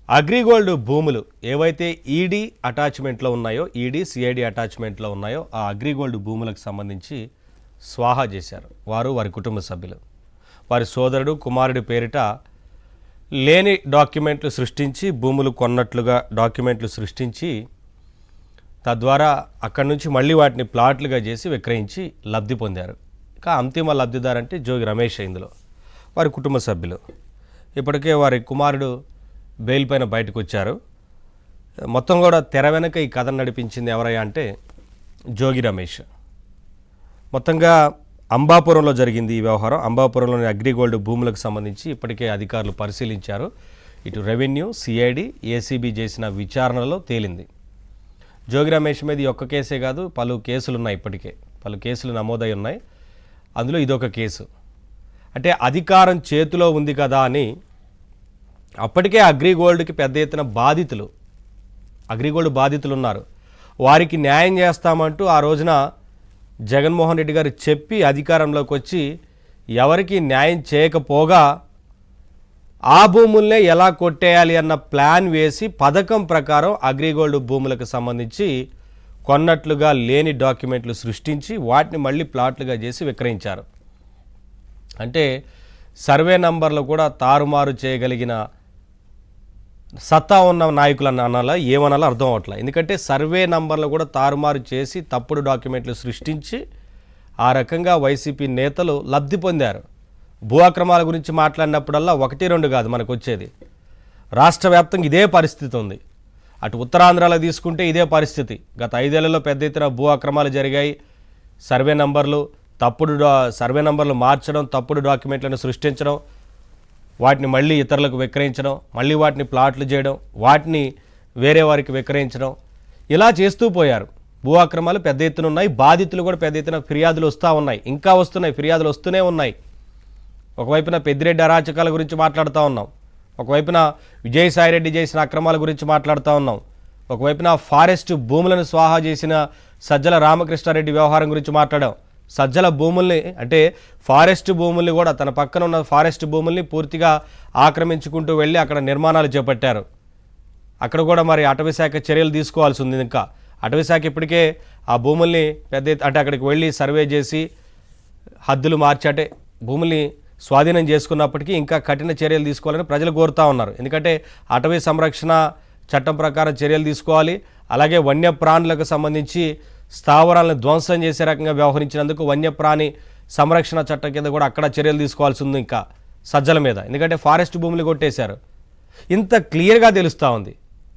అగ్రిగోల్డ్ భూములు ఏవైతే ఈడీ అటాచ్మెంట్లో ఉన్నాయో, ఈడీ సిఐడి అటాచ్మెంట్లో ఉన్నాయో ఆ అగ్రిగోల్డ్ భూములకు సంబంధించి స్వాహా చేశారు వారి కుటుంబ సభ్యులు. వారి సోదరుడు కుమారుడి పేరిట లేని డాక్యుమెంట్లు సృష్టించి భూములు కొన్నట్లుగా డాక్యుమెంట్లు సృష్టించి తద్వారా అక్కడి నుంచి మళ్ళీ వాటిని ప్లాట్లుగా చేసి విక్రయించి లబ్ధి పొందారు. ఇంకా అంతిమ లబ్ధిదారంటే జోగి రమేష్ ఇందులో వారి కుటుంబ సభ్యులు. ఇప్పటికే వారి కుమారుడు బెయిల్ పైన బయటకు వచ్చారు. మొత్తం కూడా తెర వెనక ఈ కథను నడిపించింది ఎవరయ్యా అంటే జోగి రమేష్. మొత్తంగా అంబాపురంలో జరిగింది ఈ వ్యవహారం. అంబాపురంలోని అగ్రిగోల్డ్ భూములకు సంబంధించి ఇప్పటికే అధికారులు పరిశీలించారు. ఇటు రెవెన్యూ, సిఐడి, ఏసీబీ చేసిన విచారణలో తేలింది. జోగి రమేష్ మీద ఈ ఒక్క కేసే కాదు, పలు కేసులు ఉన్నాయి. ఇప్పటికే పలు కేసులు నమోదై ఉన్నాయి. అందులో ఇదొక కేసు. అంటే అధికారం చేతిలో ఉంది కదా అని అప్పటికే అగ్రిగోల్డ్కి పెద్ద ఎత్తున అగ్రిగోల్డ్ బాధితులు ఉన్నారు. వారికి న్యాయం చేస్తామంటూ ఆ రోజున జగన్మోహన్ రెడ్డి గారు చెప్పి అధికారంలోకి వచ్చి ఎవరికి న్యాయం చేయకపోగా ఆ భూముల్నే ఎలా కొట్టేయాలి అన్న ప్లాన్ వేసి పథకం ప్రకారం అగ్రిగోల్డ్ భూములకు సంబంధించి కొన్నట్లుగా లేని డాక్యుమెంట్లు సృష్టించి వాటిని మళ్ళీ ప్లాట్లుగా చేసి విక్రయించారు. అంటే సర్వే నంబర్లు కూడా తారుమారు చేయగలిగిన సత్తా ఉన్న నాయకులు అనాలా ఏమనాలో అర్థం అవట్లేదు. ఎందుకంటే సర్వే నంబర్లు కూడా తారుమారు చేసి తప్పుడు డాక్యుమెంట్లు సృష్టించి ఆ రకంగా వైసీపీ నేతలు లబ్ధి పొందారు. భూ అక్రమాల గురించి మాట్లాడినప్పుడల్లా 1-2 కాదు మనకు వచ్చేది. రాష్ట్ర వ్యాప్తంగా ఇదే పరిస్థితి ఉంది. అటు ఉత్తరాంధ్రలో తీసుకుంటే ఇదే పరిస్థితి. గత 5 ఏళ్లలో పెద్ద ఎత్తున భూ అక్రమాలు జరిగాయి. సర్వే నంబర్లు మార్చడం, తప్పుడు డాక్యుమెంట్లను సృష్టించడం, వాటిని మళ్ళీ ఇతరులకు విక్రయించడం, మళ్ళీ వాటిని ప్లాట్లు చేయడం, వాటిని వేరే వారికి విక్రయించడం, ఇలా చేస్తూ పోయారు. భూ అక్రమాలు పెద్ద ఎత్తున ఉన్నాయి. బాధితులు కూడా పెద్ద ఎత్తున ఫిర్యాదులు వస్తూ ఉన్నాయి. ఇంకా వస్తున్నాయి, ఫిర్యాదులు వస్తూనే ఉన్నాయి. ఒకవైపున పెద్దిరెడ్డి అరాచకాల గురించి మాట్లాడుతూ ఉన్నాం, ఒకవైపున విజయసాయిరెడ్డి చేసిన అక్రమాల గురించి మాట్లాడుతూ ఉన్నాం, ఒకవైపున ఫారెస్ట్ భూములను స్వాహా చేసిన సజ్జల రామకృష్ణారెడ్డి వ్యవహారం గురించి మాట్లాడాం. సజ్జల భూముల్ని అంటే ఫారెస్ట్ భూముల్ని కూడా తన పక్కన ఉన్న ఫారెస్ట్ భూముల్ని పూర్తిగా ఆక్రమించుకుంటూ వెళ్ళి అక్కడ నిర్మాణాలు చేపట్టారు. అక్కడ కూడా మరి అటవీశాఖ చర్యలు తీసుకోవాల్సి ఉంది. ఇంకా అటవీశాఖ ఇప్పటికే ఆ భూముల్ని అంటే అక్కడికి వెళ్ళి సర్వే చేసి హద్దులు మార్చి అంటే భూముల్ని స్వాధీనం చేసుకున్నప్పటికీ ఇంకా కఠిన చర్యలు తీసుకోవాలని ప్రజలు కోరుతూ ఉన్నారు. ఎందుకంటే అటవీ సంరక్షణ చట్టం ప్రకారం చర్యలు తీసుకోవాలి. అలాగే వన్యప్రాణులకు సంబంధించి స్థావరాలను ధ్వంసం చేసే రకంగా వ్యవహరించినందుకు వన్యప్రాణి సంరక్షణ చట్టం కింద కూడా అక్కడ చర్యలు తీసుకోవాల్సి ఉంది ఇంకా సజ్జల మీద. ఎందుకంటే ఫారెస్ట్ భూములు కొట్టేశారు. ఇంత క్లియర్గా తెలుస్తూ ఉంది.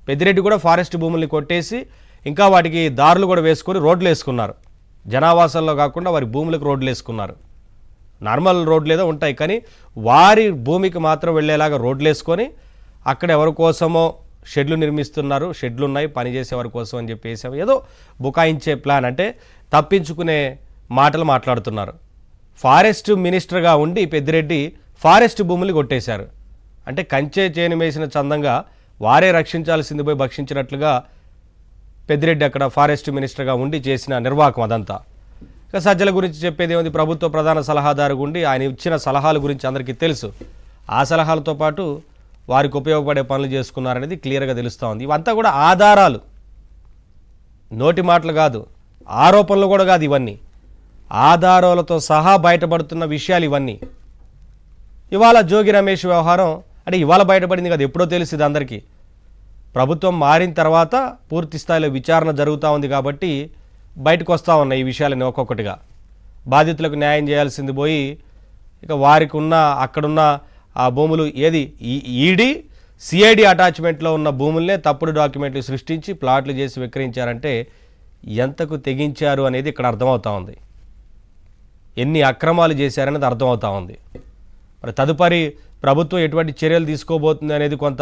పెద్దిరెడ్డి కూడా ఫారెస్ట్ భూముల్ని కొట్టేసి ఇంకా వాటికి దారులు కూడా వేసుకొని రోడ్లు వేసుకున్నారు. జనావాసాల్లో కాకుండా వారి భూములకు రోడ్లు వేసుకున్నారు. నార్మల్ రోడ్లు ఏదో ఉంటాయి, కానీ వారి భూమికి మాత్రం వెళ్ళేలాగా రోడ్లు వేసుకొని అక్కడ ఎవరి కోసమో షెడ్లు నిర్మిస్తున్నారు. షెడ్లు ఉన్నాయి పనిచేసే వారి కోసం అని చెప్పేసి ఏదో బుకాయించే ప్లాన్, అంటే తప్పించుకునే మాటలు మాట్లాడుతున్నారు. ఫారెస్ట్ మినిస్టర్గా ఉండి పెద్దిరెడ్డి ఫారెస్ట్ భూములు కొట్టేశారు. అంటే కంచే చేను వేసిన చందంగా వారే రక్షించాల్సింది పోయి భక్షించినట్లుగా పెద్దిరెడ్డి అక్కడ ఫారెస్ట్ మినిస్టర్గా ఉండి చేసిన నిర్వాహకం అదంతా. ఇక సజ్జల గురించి చెప్పేది ఏముంది, ప్రభుత్వ ప్రధాన సలహాదారు ఉండి ఆయన ఇచ్చిన సలహాల గురించి అందరికీ తెలుసు. ఆ సలహాలతో పాటు వారికి ఉపయోగపడే పనులు చేసుకున్నారనేది క్లియర్గా తెలుస్తూ ఉంది. ఇవంతా కూడా ఆధారాలు, నోటి మాటలు కాదు, ఆరోపణలు కూడా కాదు, ఇవన్నీ ఆధారాలతో సహా బయటపడుతున్న విషయాలు ఇవన్నీ. ఇవాళ జోగి రమేష్ వ్యవహారం అంటే ఇవాళ బయటపడింది కదా, ఎప్పుడో తెలిసింది అందరికీ. ప్రభుత్వం మారిన తర్వాత పూర్తి స్థాయిలో విచారణ జరుగుతూ ఉంది కాబట్టి బయటకు వస్తూ ఉన్నాయి ఈ విషయాలని ఒక్కొక్కటిగా. బాధితులకు న్యాయం చేయాల్సింది పోయి ఇక వారికి ఉన్న అక్కడున్న ఆ భూములు ఏది ఈడీ సిఐడి అటాచ్మెంట్లో ఉన్న భూములనే తప్పుడు డాక్యుమెంట్లు సృష్టించి ప్లాట్లు చేసి విక్రయించారంటే ఎంతకు తెగించారు అనేది ఇక్కడ అర్థమవుతా ఉంది. ఎన్ని అక్రమాలు చేశారనేది అర్థమవుతా ఉంది. మరి తదుపరి ప్రభుత్వం ఎటువంటి చర్యలు తీసుకోబోతుంది అనేది కొంత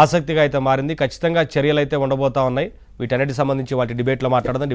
ఆసక్తిగా అయితే మారింది. ఖచ్చితంగా చర్యలు అయితే ఉండబోతా ఉన్నాయి. వీటన్నిటికి సంబంధించి వాటి డిబేట్లో మాట్లాడదాం.